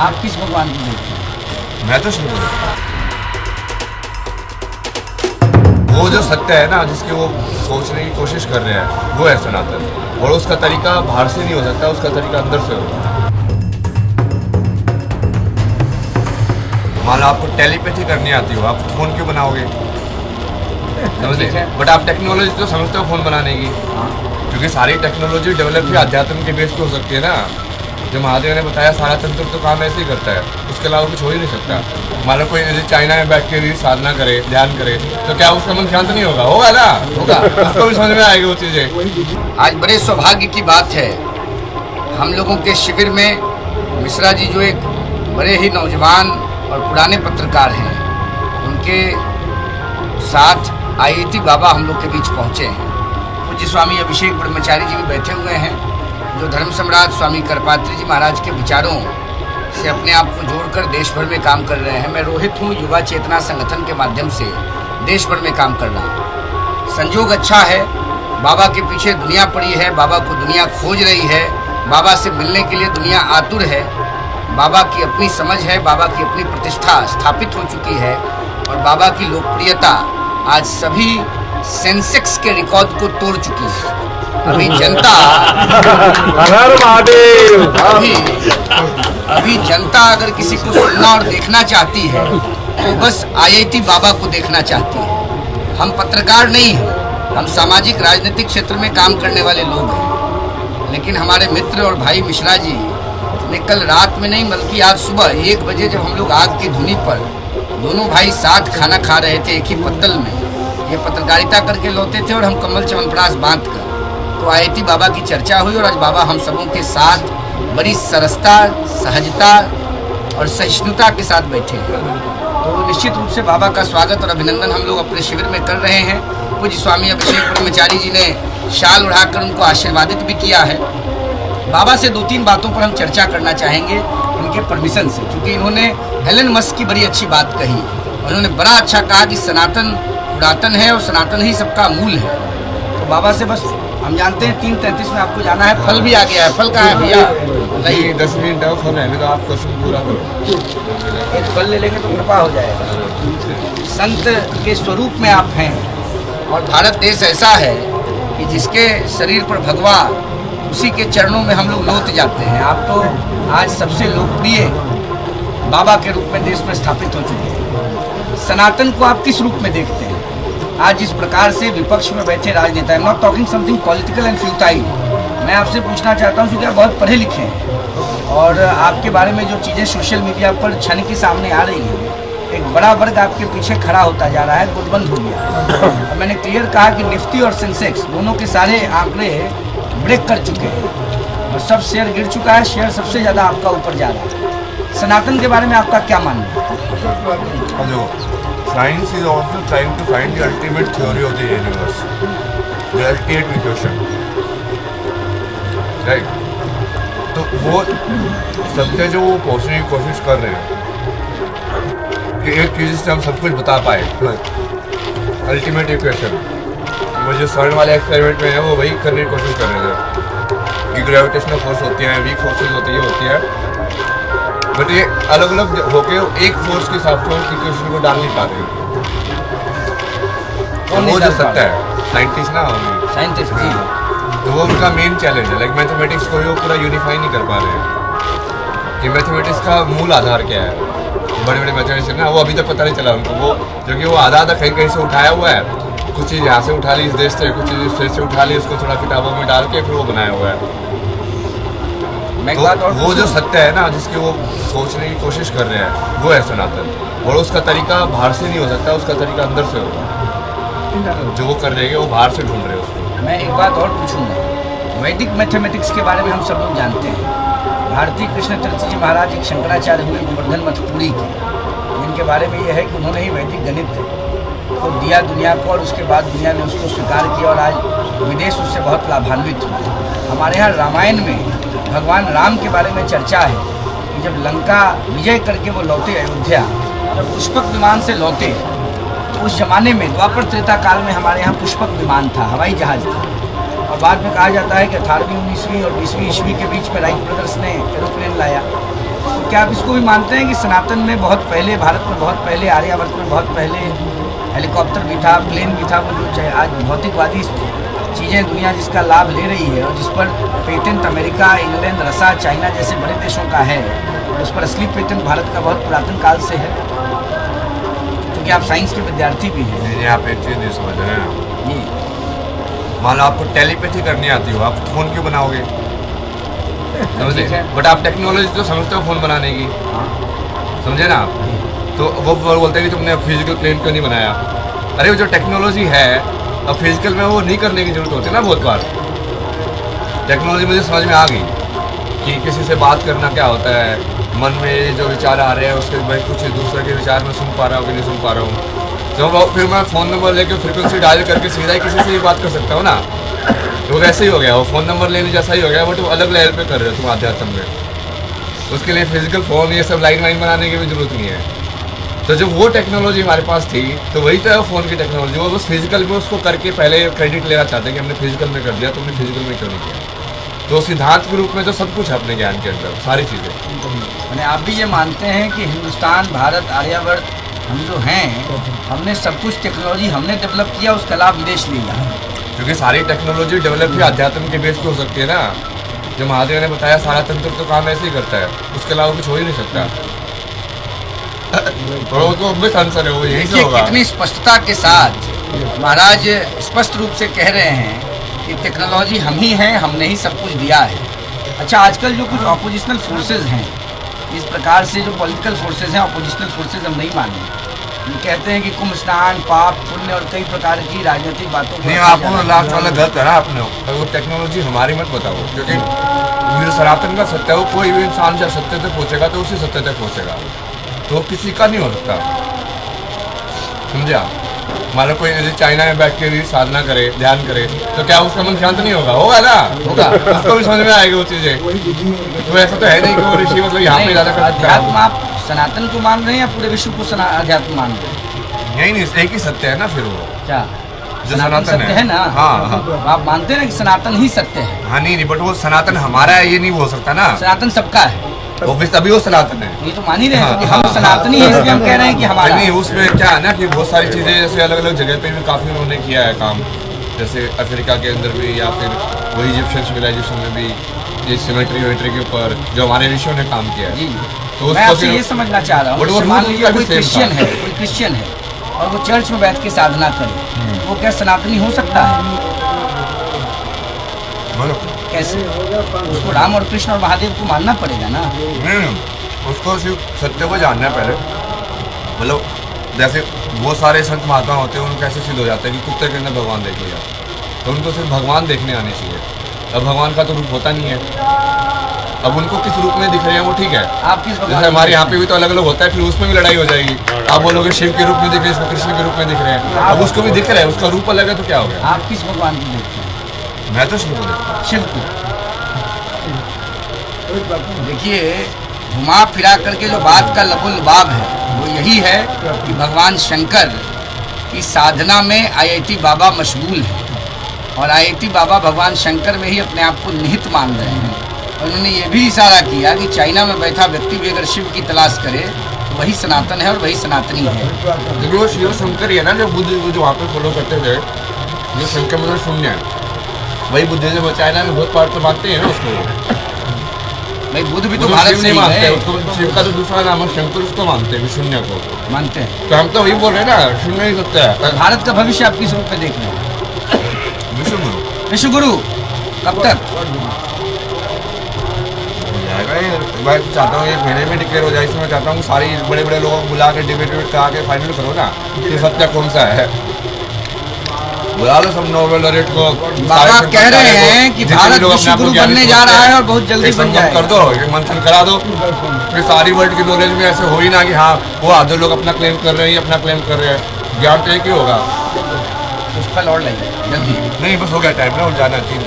आप किस भगवान को देखते हैं? मैं तो शिव हूँ। वो जो सत्य है ना, जिसकी वो सोचने की कोशिश कर रहे हैं, वो है सनातन। और उसका तरीका बाहर से नहीं हो सकता, उसका तरीका अंदर से होगा। मान लो आपको टेलीपैथी करनी आती हो, आप फोन क्यों बनाओगे? समझे? बट आप टेक्नोलॉजी तो समझते हो फोन बनाने की, क्योंकि सारी टेक्नोलॉजी डेवलप ही अध्यात्म के बेस पे हो सकती है ना। जो महादेव ने बताया सारा तंत्र तो काम ऐसे ही करता है, उसके अलावा कुछ हो ही नहीं सकता। मान लो कोई जैसे चाइना में बैठ के भी साधना करे, ध्यान करे, तो क्या उसका मन शांत नहीं होगा? होगा ना, होगा। उसको भी समझ में आएगी वो चीजें। आज बड़े सौभाग्य की बात है, हम लोगों के शिविर में मिश्रा जी जो एक बड़े ही नौजवान और पुराने पत्रकार हैं, उनके साथ आईआईटी बाबा हम लोग के बीच पहुंचे हैं। पूज्य स्वामी अभिषेक ब्रह्मचारी जी भी बैठे हुए हैं, जो धर्म सम्राट स्वामी करपात्री जी महाराज के विचारों से अपने आप को जोड़कर देश भर में काम कर रहे हैं। मैं रोहित हूँ, युवा चेतना संगठन के माध्यम से देश भर में काम कर रहा हूँ। संयोग अच्छा है, बाबा के पीछे दुनिया पड़ी है, बाबा को दुनिया खोज रही है, बाबा से मिलने के लिए दुनिया आतुर है। बाबा की अपनी समझ है, बाबा की अपनी प्रतिष्ठा स्थापित हो चुकी है और बाबा की लोकप्रियता आज सभी सेंसेक्स के रिकॉर्ड को तोड़ चुकी है। अभी जनता अभी जनता अगर किसी को सुनना और देखना चाहती है तो बस आईआईटी बाबा को देखना चाहती है। हम पत्रकार नहीं हैं, हम सामाजिक राजनीतिक क्षेत्र में काम करने वाले लोग हैं, लेकिन हमारे मित्र और भाई मिश्रा जी ने कल रात में नहीं बल्कि आज सुबह 1 बजे जब हम लोग आग की धुनी पर दोनों भाई साथ खाना खा रहे थे एक ही पत्तल में, ये पत्रकारिता करके लौटे थे और हम कमल च्यवनप्राश बांध कर, तो आईआईटी बाबा की चर्चा हुई और आज बाबा हम सबों के साथ बड़ी सरसता, सहजता और सहिष्णुता के साथ बैठे हैं। तो निश्चित रूप से बाबा का स्वागत और अभिनंदन हम लोग अपने शिविर में कर रहे हैं। पूज्य स्वामी अभिषेक ब्रह्मचारी जी ने शाल उड़ाकर उनको आशीर्वादित भी किया है। बाबा से 2-3 बातों पर हम चर्चा करना चाहेंगे इनके परमिशन से, क्योंकि इन्होंने एलन मस्क की बड़ी अच्छी बात कही। उन्होंने बड़ा अच्छा कहा कि सनातन पुरातन है और सनातन ही सबका मूल है। तो बाबा से बस हम जानते हैं 3:33 में आपको जाना है, फल भी आ गया है। फल कहाँ है भैया? नहीं, 10 मिनट है, फल है तो आप क्वेश्चन पूरा करो। एक फल ले लेंगे तो कृपा हो जाएगा। संत के स्वरूप में आप हैं और भारत देश ऐसा है कि जिसके शरीर पर भगवा, उसी के चरणों में हम लोग लौट जाते हैं। आप तो आज सबसे लोकप्रिय बाबा के रूप में देश में स्थापित हो चुके हैं। सनातन को आप किस रूप में देखते हैं? आज जिस प्रकार से विपक्ष में बैठे राजनेता, I am not talking something political and futile, मैं आपसे पूछना चाहता हूं क्योंकि आप बहुत पढ़े लिखे हैं और आपके बारे में जो चीज़ें सोशल मीडिया पर छन के सामने आ रही हैं, एक बड़ा वर्ग आपके पीछे खड़ा होता जा रहा है, गुटबंद हो गया। और मैंने क्लियर कहा कि निफ्टी और सेंसेक्स दोनों के सारे आंकड़े ब्रेक कर चुके हैं और सब शेयर गिर चुका है, शेयर सबसे ज़्यादा आपका ऊपर जा रहा है। सनातन के बारे में आपका क्या मानना है? Science is also trying to find the ultimate theory of the universe, the ultimate equation, right? तो वो सत्य जो वो पहुंचने की कोशिश कर रहे हैं कि एक चीज़ से हम सब कुछ बता पाए, अल्टीमेट इक्वेशन। वो जो CERN वाले एक्सपेरिमेंट में है वो वही करने की कोशिश कर रहे थे कि ग्रेविटेशनल फोर्स होती है, वीक फोर्सेस होती है, बट ये अलग अलग होके एक फोर्स के हिसाब से उस इक्वेशन को डाल नहीं पा रहे। तो वो जो सत्य है, साइंटिस्ट ना होंगे, साइंटिस्ट जी, तो वो उनका मेन चैलेंज है। लाइक मैथमेटिक्स को वो पूरा यूनिफाई नहीं कर पा रहे हैं कि मैथमेटिक्स का मूल आधार क्या है। बड़े बड़े मैथमेटिशियन ना, वो अभी तक पता नहीं चला उनको, वो क्योंकि वो आधा कहीं कहीं से उठाया हुआ है, कुछ चीज़ यहाँ से उठा ली इस देश से, कुछ चीज़ इस देश से उठा ली, उसको थोड़ा किताबों में डाल के फिर वो बनाया हुआ है। तो वो जो सत्य है ना, जिसकी वो सोचने की कोशिश कर रहे हैं, वो है सनातन। और उसका तरीका बाहर से नहीं हो सकता, उसका तरीका अंदर से होगा। जो वो कर रहे हैं वो बाहर से ढूंढ रहे हैं उसको। मैं एक बात और पूछूंगा, वैदिक मैथमेटिक्स के बारे में हम सब लोग जानते हैं। भारती कृष्ण तीर्थ जी महाराज एक शंकराचार्य हुए गोवर्धन मठपुरी के, जिनके बारे में ये है कि उन्होंने ही वैदिक गणित को दिया दुनिया को और उसके बाद दुनिया ने उसको स्वीकार किया और आज विदेश उससे बहुत लाभान्वित हुआ। हमारे यहाँ रामायण में भगवान राम के बारे में चर्चा है कि जब लंका विजय करके वो लौटे अयोध्या, जब पुष्पक विमान से लौटे, तो उस जमाने में द्वापर त्रेता काल में हमारे यहाँ पुष्पक विमान था, हवाई जहाज था। और बाद में कहा जाता है कि 18वीं 19वीं और 20वीं ईस्वी के बीच में राइट ब्रदर्स ने एरोप्लेन लाया। क्या आप इसको भी मानते हैं कि सनातन में बहुत पहले, भारत में बहुत पहले, आर्यावर्त में बहुत पहले हेलीकॉप्टर भी था, प्लेन भी था, वो जो आज भौतिकवादी चीज़ें दुनिया जिसका लाभ ले रही है और जिस पर पेटेंट अमेरिका, इंग्लैंड, रसा, चाइना जैसे बड़े देशों का है, उस पर असली पेटेंट भारत का बहुत पुरातन काल से है, क्योंकि आप साइंस के विद्यार्थी भी हैं। नहीं, आप एक चीज़ नहीं समझ रहे हैं। जी, मान लो आपको टेलीपैथी करनी आती हो, आप फ़ोन क्यों बनाओगे? समझे? बट आप टेक्नोलॉजी तो समझते हो फ़ोन बनाने की, समझे ना आप? तो वो बोलते हैं कि तुमने फिजिकल प्लेन क्यों नहीं बनाया? अरे वो जो टेक्नोलॉजी है, अब फिजिकल में वो नहीं करने की जरूरत होती है ना। बहुत बार टेक्नोलॉजी मुझे समझ में आ गई कि किसी से बात करना क्या होता है, मन में जो विचार आ रहे हैं उसके मैं कुछ दूसरे के विचार में सुन पा रहा हूँ कि नहीं सुन पा रहा हूँ, तो फिर मैं फ़ोन नंबर लेके फ्रिक्वेंसी डायल करके सीधा ही किसी से ही बात कर सकता हूँ ना। तो वैसे ही हो गया, वो फ़ोन नंबर लेने जैसा ही हो गया, बट वो अलग लेवल पे कर रहे हो तुम अध्यात्म में। उसके लिए फिजिकल फ़ोन ये सब लाइन वाइन बनाने की भी जरूरत नहीं है। तो जब वो टेक्नोलॉजी हमारे पास थी तो वही तो है फ़ोन की टेक्नोलॉजी। वो बस फिजिकल में उसको करके पहले क्रेडिट लेना चाहते हैं कि हमने फिजिकल में कर दिया, तुमने फिजिकल में क्यों नहीं किया। तो सिद्धांत के रूप में तो सब कुछ है अपने ज्ञान के अंदर, सारी चीज़ें। मैंने आप भी ये मानते हैं कि हिंदुस्तान, भारत, आर्यावर्त हम जो हैं, हमने सब कुछ टेक्नोलॉजी हमने डेवलप किया, उसका लाभ विदेश लिया, क्योंकि सारी टेक्नोलॉजी डेवलप ही अध्यात्म के बेस पे हो सकती है ना। जो महादेव ने बताया सारा तंत्र तो काम ऐसे ही करता है, उसके अलावा कुछ हो ही नहीं सकता। और वो तो ऑब्वियस आंसर है, वो यही से देखिए होगा। कितनी स्पष्टता के साथ महाराज स्पष्ट रूप से कह रहे हैं कि टेक्नोलॉजी हम ही हैं, हमने ही सब कुछ दिया है। अच्छा, आजकल जो कुछ ऑपोजिशनल फोर्सेज हैं, इस प्रकार से जो पॉलिटिकल फोर्सेज हैं, ऑपोजिशनल फोर्सेज हम नहीं माने। ये कहते हैं कि कुंभ स्नान, पाप, पुण्य और कई प्रकार की राजनीतिक बातों को नहीं, आपको लास्ट वाला गलत है ना आपने। और वो टेक्नोलॉजी हमारी मत बताओ, क्योंकि जो सनातन का सत्य है वो कोई भी इंसान जब सत्य तक पहुंचेगा तो उसी सत्य तक पहुंचेगा, तो वो किसी का नहीं हो सकता। समझा? मान लो कोई जैसे चाइना में बैठ के भी साधना करे, ध्यान करे, तो क्या उसका मन शांत नहीं होगा? होगा ना, होगा। उसको भी समझ में आएगी वो चीज़ें। तो ऐसा तो है नहीं कि वो ऋषि मतलब यहाँ पे ज़्यादा कर सकता अध्यात्म है। आप सनातन को मान रहे हैं या पूरे विश्व को अध्यात्म मान रहे हैं? यही नहीं, एक ही सत्य है ना फिर वो क्या जो सनातन सत्य है ना? हाँ हाँ आप मानते हैं ना कि सनातन ही सत्य है? हाँ। नहीं, बट वो सनातन हमारा है ये नहीं हो सकता ना। सनातन सबका है, वो भी तभी वो सनातन है। ये तो मान ही रहे हैं, हाँ, क्योंकि हम हाँ, सनातनी हैं, इसलिए हम कह रहे हैं कि हमारा। नहीं, उसमें क्या है ना कि बहुत सारी चीज़ें जैसे अलग अलग जगह पे भी काफ़ी उन्होंने किया है काम, जैसे अफ्रीका के अंदर भी, या फिर वही इजिप्शियन सिविलाइजेशन में भी ये सिमेट्री वेट्री के ऊपर जो हमारे ऋषियों ने काम किया है। जी, तो मैं आपसे ये समझना चाह रहा हूँ, वो मान रूल लीजिए का भी कोई सेम क्रिश्चियन था। है, कोई क्रिश्चियन है और वो चर्च में बैठ के साधना करे, वो क्या सनातनी हो सकता है? बोलो। कैसे? उसको राम और कृष्ण और महादेव को मानना पड़ेगा ना। नहीं, उसको सिर्फ सत्य को जानना है पहले। मतलब जैसे वो सारे संत महात्मा होते हैं, उनको कैसे सिद्ध हो जाता है कि कुत्ते के अंदर भगवान देख लिया, तो उनको सिर्फ भगवान देखने आने चाहिए। अब भगवान का तो रूप होता नहीं है, अब उनको किस रूप में दिख रहे हैं वो ठीक है। आप किस भगवान जैसे हमारे यहाँ पे भी तो अलग अलग होता है, फिर उसमें भी लड़ाई हो जाएगी। आप बोलोगे शिव के रूप में दिख रहे हैं, इसको कृष्ण के रूप में दिख रहे हैं, अब उसको भी दिख रहा है, उसका रूप अलग है, तो क्या हो गया? आप किस भगवान को देखते हैं? मैं तो शिव को देखता हूँ। शिव को। देखिए, घुमा फिरा करके जो बात का लबुल लुबाब है वो यही है कि भगवान शंकर की साधना में आईआईटी बाबा मशगूल है, और आईआईटी बाबा भगवान शंकर में ही अपने आप को निहित मान रहे हैं। और उन्होंने ये भी इशारा किया कि चाइना में बैठा व्यक्ति भी अगर शिव की तलाश करे तो वही सनातन है और वही सनातनी है। क्योंकि वो शिव शंकर ही है ना, जो बुद्ध जो वहाँ पे फॉलो करते थे, जो शंकर मतलब शून्य है, वही बुद्धिज्म चाइना में बहुत पार्ट तो मानते हैं ना उसको। भाई बुद्ध भी तो वो भारत शिव से नहीं ही मानते, है, उसको शिव का तो दूसरा नाम है शंकर, उसको मानते हैं शून्य को। मानते हैं। तो हम तो वही बोल रहे हैं ना, शून्य ही सत्य है। भारत का भविष्य आप किस रूप में देख रहे हैं? विश्व गुरु विश्व गुरु कब तक? जाएगा ये। मैं तो चाहता हूँ 1 महीने में डिक्लेयर हो जाए। इसमें मैं चाहता हूँ सारी बड़े बड़े लोगों को बुला के डिबेट करा के फाइनल करो ना कि सत्य कौन सा है। बुला लो सब नोबेल लॉरेट को। बाबा कह रहे हैं कि भारत विश्व गुरु बनने जा रहा है और बहुत जल्दी बन जाएगा। कर दो, एक मंथन करा दो, फिर सारी वर्ल्ड की नॉलेज में ऐसे हो ही ना कि हाँ वो आधे लोग अपना क्लेम कर रहे हैं, ये अपना क्लेम कर रहे हैं। ज्ञान तो एक ही होगा। उस पर लौट लेंगे जल्दी। नहीं, बस हो गया टाइम ना, और जाना 3